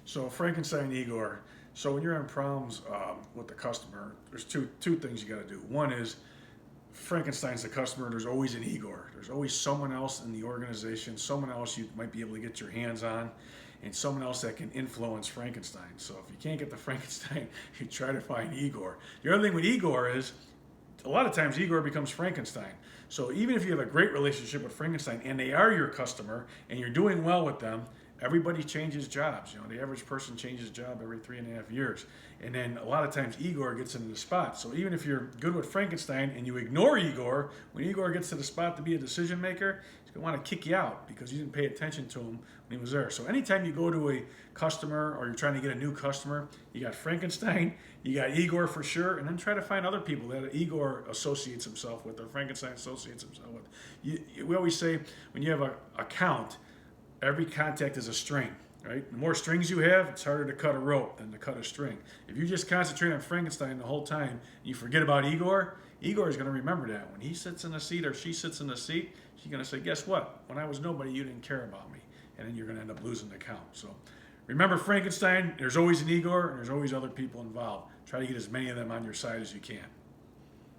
So Frankenstein and Igor. So when you're having problems with the customer, there's two things you got to do. One is Frankenstein's the customer. There's always an Igor. There's always someone else in the organization, someone else you might be able to get your hands on, and someone else that can influence Frankenstein. So if you can't get the Frankenstein, you try to find Igor. The other thing with Igor is a lot of times Igor becomes Frankenstein. So even if you have a great relationship with Frankenstein and they are your customer and you're doing well with them, everybody changes jobs. You know, the average person changes job every 3.5 years. And then a lot of times Igor gets into the spot. So even if you're good with Frankenstein and you ignore Igor, when Igor gets to the spot to be a decision maker, he's going to want to kick you out because you didn't pay attention to him when he was there. So anytime you go to a customer or you're trying to get a new customer, you got Frankenstein, you got Igor for sure, and then try to find other people that Igor associates himself with or Frankenstein associates himself with. We always say when you have a account, every contact is a string, right? The more strings you have, it's harder to cut a rope than to cut a string. If you just concentrate on Frankenstein the whole time and you forget about Igor, Igor is going to remember that. When he sits in a seat or she sits in a seat, she's going to say, guess what? When I was nobody, you didn't care about me. And then you're going to end up losing the count. So remember Frankenstein, there's always an Igor and there's always other people involved. Try to get as many of them on your side as you can.